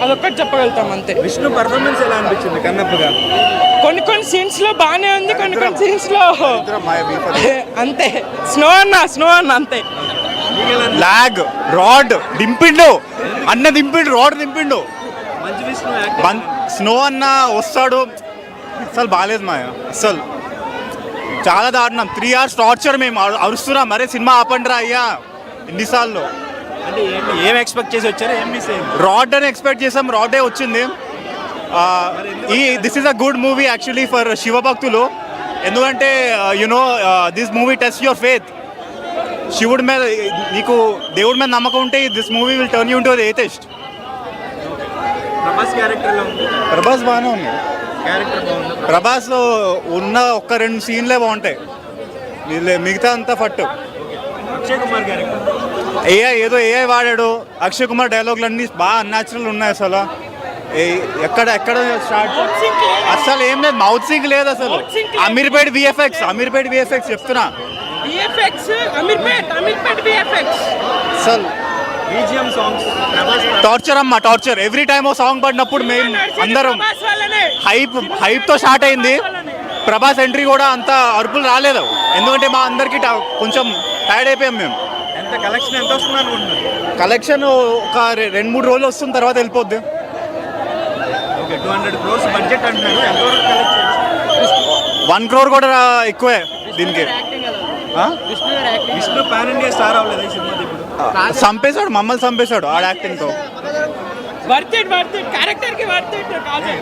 అదొక్కటి చెప్పగలుగుతాం అంతే. విష్ణు పర్ఫార్మెన్స్ ఎలా అనిపించింది కన్నప్పగా? కొన్ని సీన్స్ లో బాగానే ఉంది, కొన్ని సీన్స్ లో అంతే. స్నో అన్న అంతే. లాగ్ రాడ్ దింపిండు, అన్న దింపిండు, రాడ్ దింపిండు. మంచి విష్ణు స్నో అన్న వస్తాడు, అసలు బాగాలేదు మాయ, అసలు చాలా దారుణం. 3 hours టార్చర్. మేము అరుస్తున్నాం, మరే సినిమా ఆపండిరా అయ్యా ఎన్నిసార్లు. అంటే ఏం ఎక్స్పెక్ట్ చేసి వచ్చారు, ఏం మిస్ అయ్యింది? రాడ్ అని ఎక్స్పెక్ట్ చేసాం, రాడే వచ్చింది. This is a good movie actually for శివభక్తులు. ఎందుకంటే you know this movie test your faith. శివుడి మీద నీకు దేవుడి మీద నమ్మకం ఉంటే this movie will turn you into the atheist. Prabhas character ఎలా ఉంది? ప్రభాస్ బాగానే ఉంది. క్యారెక్టర్ బాగుంది. ప్రభాస్ ఉన్న 1-2 సీన్లే బాగుంటాయి, మిగతా అంతా ఫట్టు. అక్షయ్ కుమార్ క్యారెక్టర్ ఏఐ వాడాడు. అక్షయ్ కుమార్ డైలాగులు అన్నీ బాగా అన్యాచురల్ ఉన్నాయి. అసలు ఎక్కడ స్టార్ట్ అసలు ఏం లేదు, మౌత్ సింక్ లేదు అసలు. అమీర్పేట్ విఎఫ్ఎక్స్ చెప్తున్నా, అసలు బీజిఎం సాంగ్స్ టార్చర్ అమ్మా, టార్చర్. ఎవ్రీ టైమ్ ఓ సాంగ్ పడినప్పుడు మేము అందరం హైప్ తో స్టార్ట్ అయింది. ప్రభాస్ ఎంట్రీ కూడా అంత అరుపులు రాలేదు, ఎందుకంటే మా అందరికి కొంచెం టైర్డ్ అయిపోయాం మేము. ఎంత కలెక్షన్ ఎంత వస్తుంది అనుకుంటున్నారు? కలెక్షన్ ఒక 2-3 రోజులు వస్తుంది, తర్వాత వెళ్ళిపోద్ది. ఓకే, 200 crores బడ్జెట్ అంటున్నారు. ఎంతవరకు కలెక్ట్ చేయొచ్చు? 1 crore కూడా ఎక్కువే దీనికి. విష్ణు పాన్ ఇండియా స్టార్ అవ్వలేదు ఈ సినిమా ఇప్పుడు. చంపేశాడు, మమ్మల్ని చంపేశాడు ఆడ యాక్టింగ్ తో. క్యారెక్టర్ కి కాదు.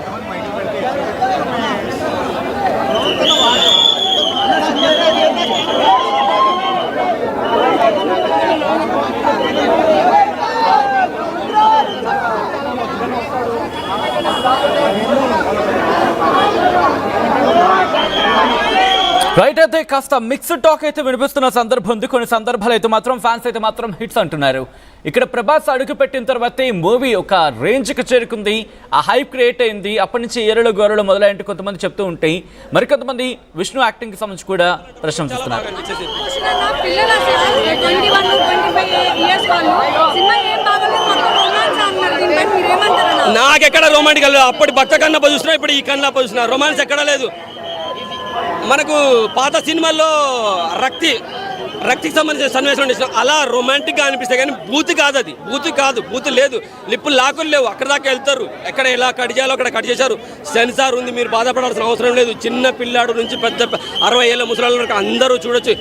రైట్. అయితే కాస్త మిక్స్డ్ టాక్ అయితే వినిపిస్తున్న సందర్భం ఉంది. కొన్ని సందర్భాలు అయితే మాత్రం ఫ్యాన్స్ అయితే మాత్రం హిట్స్ అంటున్నారు. ఇక్కడ ప్రభాస్ అడుగు పెట్టిన తర్వాత ఈ మూవీ ఒక రేంజ్కి చేరుకుంది, ఆ హైప్ క్రియేట్ అయింది. అప్పటి నుంచి ఏరలు గోరలు మొదలైనట్టు కొంతమంది చెప్తూ ఉంటాయి, మరికొంతమంది విష్ణు యాక్టింగ్ కి సంబంధించి కూడా ప్రశంసిస్తున్నారు. నాకెక్కడ రొమాంటిక్ అప్పటి భక్త కన్నప్ప చూసినా ఇప్పుడు ఈ కన్నప్ప చూసినా రొమాన్స్ ఎక్కడా లేదు. మనకు పాత సినిమాల్లో రక్తికి సంబంధించిన సన్నివేశం చేసిన అలా రొమాంటిక్గా అనిపిస్తాయి, కానీ బూత్ కాదు, అది బూత్ లేదు, లిప్పులు లాకులు లేవు, అక్కడ దాకా వెళ్తారు. ఎక్కడ ఎలా కట్ చేయాలో అక్కడ కట్ చేశారు. సెన్సార్ ఉంది, మీరు బాధపడాల్సిన అవసరం లేదు. చిన్న పిల్లాడు నుంచి పెద్ద 60 ఏళ్ళ ముసలాళ్ళ వరకు అందరూ చూడొచ్చు.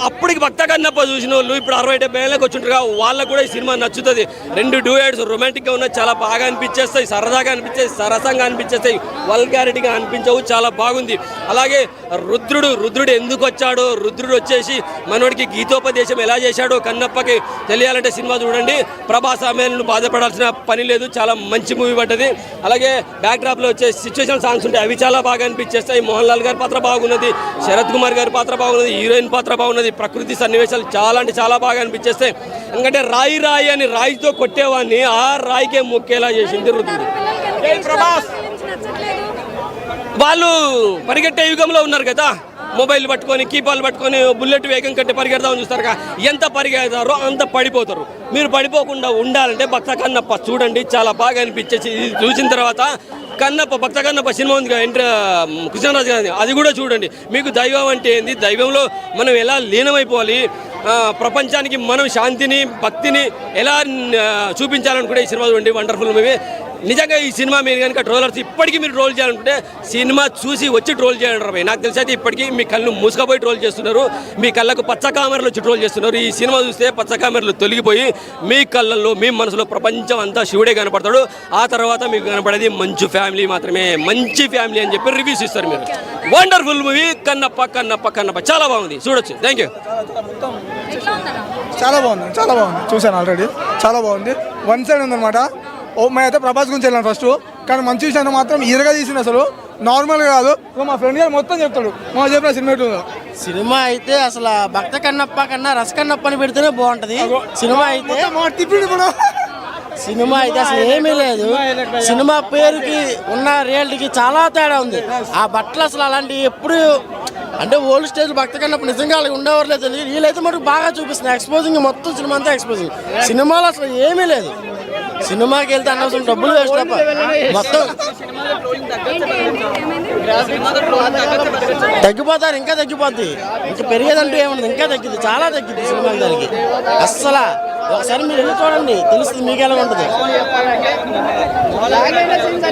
అప్పటికి భక్త కన్నప్ప చూసిన వాళ్ళు ఇప్పుడు 60-70 ఏళ్ళకి వచ్చింటారు, వాళ్ళకు కూడా ఈ సినిమా నచ్చుతుంది. 2 డ్యూయట్స్ రొమాంటిక్గా ఉన్నాయి, చాలా బాగా అనిపించేస్తాయి, సరదాగా అనిపించేస్తాయి, సరసంగా అనిపించేస్తాయి, వల్గారిటీగా అనిపించవు, చాలా బాగుంది. అలాగే రుద్రుడు ఎందుకు వచ్చాడో, రుద్రుడు వచ్చేసి మనోడికి గీతోపదేశం ఎలా చేశాడో కన్నప్పకి తెలియాలంటే సినిమా చూడండి. ప్రభాస్ ఆమెను బాధపడాల్సిన పని లేదు, చాలా మంచి మూవీ పడ్డది. అలాగే బ్యాక్డ్రాప్లో వచ్చే సిచ్యువేషన్ సాంగ్స్ ఉంటాయి, అవి చాలా బాగా అనిపించేస్తాయి. మోహన్ లాల్ గారి పాత్ర బాగున్నది, శరత్ కుమార్ గారి పాత్ర బాగున్నది, హీరోయిన్ పాత్ర బాగున్నది, ప్రకృతి సన్నివేశాలు చాలా అంటే చాలా బాగా అనిపించేస్తాయి. ఎందుకంటే రాయి అని రాయితో కొట్టేవాడిని ఆ రాయికే మొక్కేలా చేసింది రుద్రుడు. ప్రభాస్ వాళ్ళు పరిగెట్టే యుగంలో ఉన్నారు కదా, మొబైల్ పట్టుకొని కీపాలు పట్టుకొని బుల్లెట్ వేగం కట్టి పరిగెడదామని చూస్తారు కదా, ఎంత పరిగెడతారో అంత పడిపోతారు. మీరు పడిపోకుండా ఉండాలంటే భక్త కన్నప్ప చూడండి, చాలా బాగా అనిపించేసి. ఇది చూసిన తర్వాత భక్త కన్నప్ప సినిమా ఉంది కదా కృష్ణరాజు గారి, అది కూడా చూడండి. మీకు దైవం అంటే ఏంది, దైవంలో మనం ఎలా లీనమైపోవాలి, ప్రపంచానికి మనం శాంతిని భక్తిని ఎలా చూపించాలనుకుంటే ఈ సినిమా చూడండి, వండర్ఫుల్ మూవీ. నిజంగా ఈ సినిమా మీరు కనుక ట్రోలర్స్ ఇప్పటికీ మీరు ట్రోల్ చేయాలనుకుంటే సినిమా చూసి వచ్చి ట్రోల్ చేయండి రా. నాకు తెలిసి అయితే ఇప్పటికీ మీ కళ్ళు మూసుకపోయి ట్రోల్ చేస్తున్నారు, మీ కళ్ళకు పచ్చ కామెరలు వచ్చి ట్రోల్ చేస్తున్నారు. ఈ సినిమా చూస్తే పచ్చ కామెరలు తొలగిపోయి మీ కళ్ళల్లో మీ మనసులో ప్రపంచం అంతా శివుడే కనపడతాడు. ఆ తర్వాత మీకు కనపడేది మంచి ఫ్యామిలీ మాత్రమే, మంచి ఫ్యామిలీ అని చెప్పి రివ్యూస్ ఇస్తారు మీరు. వండర్ఫుల్ మూవీ కన్నప్ప చాలా బాగుంది, చూడొచ్చు. Thank you. చాలా బాగుంది చూశాను ఆల్రెడీ, చాలా బాగుంది. 1 సైడ్ ఉందన్నమాట. మేము అయితే ప్రభాస్ గురించి వెళ్ళాను ఫస్ట్, కానీ మంచి విషయాన్ని మాత్రం ఈరగా తీసింది, అసలు నార్మల్గా కాదు. మా ఫ్రెండ్ గారు మొత్తం చెప్తాడు, మా చెప్పిన సినిమా అయితే అసలు భక్త కన్నప్ప కన్నా రసకన్నప్పని పెడితేనే బాగుంటది. సినిమా అయితే అసలు ఏమీ లేదు. సినిమా పేరుకి ఉన్న రియాలిటీకి చాలా తేడా ఉంది. ఆ బట్టలు అసలు అలాంటి ఎప్పుడు అంటే ఓల్డ్ స్టేజ్ భక్త కన్నప్ప నిజంగా అలాగే ఉండేవారు లేదు. వీళ్ళైతే మటుకు బాగా చూపిస్తుంది, ఎక్స్పోజింగ్ మొత్తం సినిమా అంతా ఎక్స్పోజింగ్. సినిమాలో అసలు ఏమీ లేదు, సినిమాకి వెళ్తే అనవసరం డబ్బులు వేస్ట్ తప్ప మొత్తం తగ్గిపోతారు, ఇంకా తగ్గిపోద్ది, ఇంకా పెరిగేదంటూ ఏముండదు, ఇంకా తగ్గిద్ది, చాలా తగ్గిద్ది సినిమాకి దానికి. అస్సలు ఒకసారి మీరు వెళ్ళి చూడండి, తెలుస్తుంది మీకు ఎలా ఉంటుంది.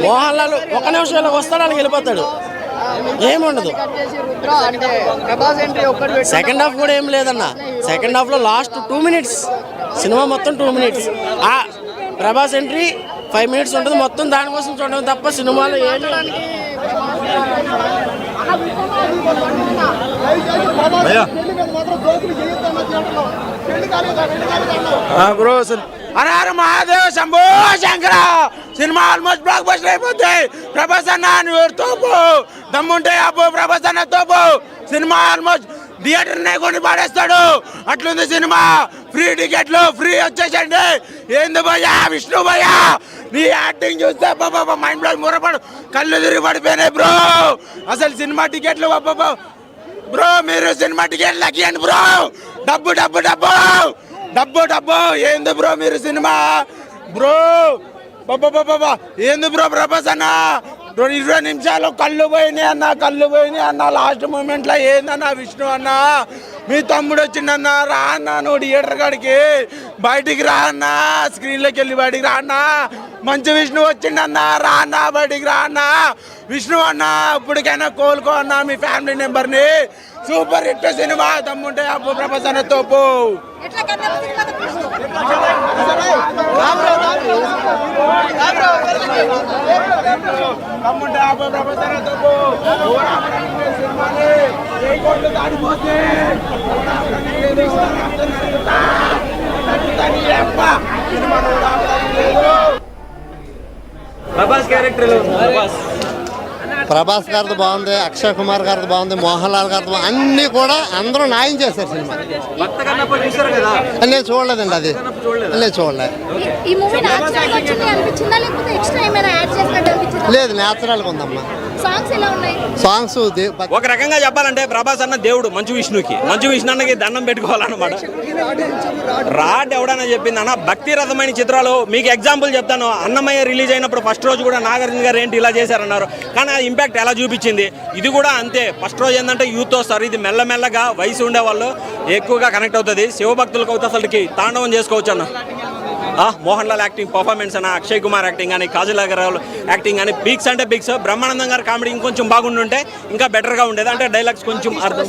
మోహన్ లాల్ ఒక నిమిషంలో వస్తాడు, అలాగే వెళ్ళిపోతాడు, ఏముండదు. సెకండ్ హాఫ్ కూడా ఏం లేదన్న. సెకండ్ హాఫ్ లో లాస్ట్ 2 minutes, సినిమా మొత్తం 2 minutes. ఆ ప్రభాస్ ఎంట్రీ 5 minutes ఉంటుంది, మొత్తం దానికోసం చూడడం తప్ప సినిమాలో ఏమి. బ్రో అరే అరే Mahadev Shambho Shankara cinema almost block buster అయిపోతాయి. ప్రభాస్ అన్న నువ్వు తోపు, దమ్ముంటే అబ్బో ప్రభాస్ అన్న తోపు. సినిమా ఆల్మోస్ట్ థియేటర్నే కొని పాడేస్తాడు, అట్లుంది సినిమా. ఫ్రీ టికెట్లు ఫ్రీ వచ్చేసండి. ఏంది భయ్యా విష్ణు భయ్యా, నీ యాక్టింగ్ చూస్తే బాబా మైండ్ బ్లాక్ మురపడు, కళ్ళు తిరిగి పడిపోయినాయి బ్రో. అసలు సినిమా టికెట్లు బాబా బ్రో, మీరు సినిమా టికెట్లు లెక్కియండి బ్రో. డబ్బు డబ్బు డబ్బు డబ్బు డబ్బు ఏంది బ్రో మీరు సినిమా బ్రో. బాబా ఏంది బ్రో ప్రభాస్ అన్న 20 నిమిషాలు కళ్ళు పోయినాయి అన్న లాస్ట్ మూమెంట్ లో. ఏందన్న విష్ణు అన్న, మీ తమ్ముడు వచ్చిండన్న, రా అన్న నువ్వు థియేటర్ కాడికి, బయటికి రా అన్న, స్క్రీన్లోకి వెళ్ళి బయటికి రా అన్న. మంచి విష్ణు వచ్చిండన్న, రా అన్న బయటికి రా అన్న. విష్ణు అన్న ఇప్పటికైనా కోలుకో అన్న మీ ఫ్యామిలీ మెంబర్ని. సూపర్ హిట్ సినిమా, తమ్ముంటే అప్పు ప్రభాస్ అన్న తోపు. తమ్ముంటే అప్పు ప్రభాస్ అన్న తోపు. ప్రభాస్ క్యారెక్టర్ ఎలా ఉంది? ప్రభాస్ గారిది బాగుంది, అక్షయ్ కుమార్ గారిది బాగుంది, మోహన్ లాల్ గారిది బాగుంది, అన్నీ కూడా అందరూ న్యాయం చేశారు సినిమా. భక్త కన్నప్ప చూసారు కదా? నేను చూడలేదండి, అది నేను చూడలేదు. ఈ మూవీ న్యాచురల్ వచ్చింది అనిపించిందా లేకపోతే ఎక్స్ట్రా ఏమైనా యాడ్ చేసినట్టు అనిపించిందా? లేదు, న్యాచురల్గా ఉందమ్మా. సాంగ్స్ ఎలా ఉన్నాయి? సాంగ్స్ ఒక రకంగా చెప్పాలంటే ప్రభాస్ అన్న దేవుడు మంచు విష్ణుకి, మంచు విష్ణు అన్నకి దండం పెట్టుకోవాలన్నమాట. రాడ్ ఎవడన్నా చెప్పింది అన్న. భక్తి రథమైన చిత్రాలు మీకు ఎగ్జాంపుల్ చెప్తాను. అన్నమయ్య రిలీజ్ అయినప్పుడు ఫస్ట్ రోజు కూడా నాగార్జున గారు ఏంటి ఇలా చేశారన్నారు, కానీ ఆ ఇంపాక్ట్ ఎలా చూపించింది. ఇది కూడా అంతే. ఫస్ట్ రోజు ఏంటంటే యూత్ వస్తారు, ఇది మెల్లమెల్లగా వయసు ఉండే వాళ్ళు ఎక్కువగా కనెక్ట్ అవుతుంది. శివభక్తులకు అవుతా అసలుకి తాండవం చేసుకోవచ్చు అన్న. మోహన్ లాల్ యాక్టింగ్ పర్ఫార్మెన్స్ అన్న, అక్షయ్ కుమార్ యాక్టింగ్ కానీ, కాజల్ అగర్వాల్ యాక్టింగ్ కానీ, పిక్స్ అంటే పిక్స్. బ్రహ్మానందం గారి కామెడీ ఇంకొంచెం బాగుండుంటే ఇంకా బెటర్గా ఉండేది. అంటే డైలాగ్స్ కొంచెం అర్థం,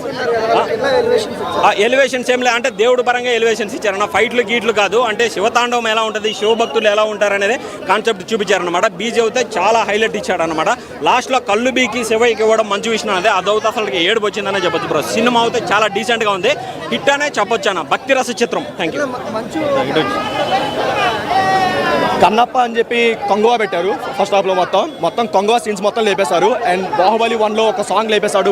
ఎలివేషన్స్ ఏం లేదు, అంటే దేవుడు పరంగా ఎలివేషన్స్ ఇచ్చారన్న. ఫైట్లు గీట్లు కాదు, అంటే శివతాండవం ఎలా ఉంటుంది, శివభక్తులు ఎలా ఉంటారు అనేది కాన్సెప్ట్ చూపించారనమాట. బీజే అయితే చాలా హైలైట్ ఇచ్చాడనమాట. లాస్ట్లో కళ్ళు బీకి శివయ్యకి ఇవ్వడం మంచి విషయం అదే. అదవుతే అసలు ఏడుపు వచ్చిందనే చెప్పొచ్చు బ్రో. సినిమా అయితే చాలా డీసెంట్గా ఉంది, హిట్ అనే చెప్పొచ్చు అన్న. భక్తి రస చిత్రం. Thank you. కన్నప్ప అని చెప్పి కొంగవా పెట్టారు ఫస్ట్ హాఫ్ లో. మొత్తం కొంగవా సీన్స్ మొత్తం లేపేశారు. అండ్ బాహుబలి 1 లో ఒక సాంగ్ లేపేశాడు.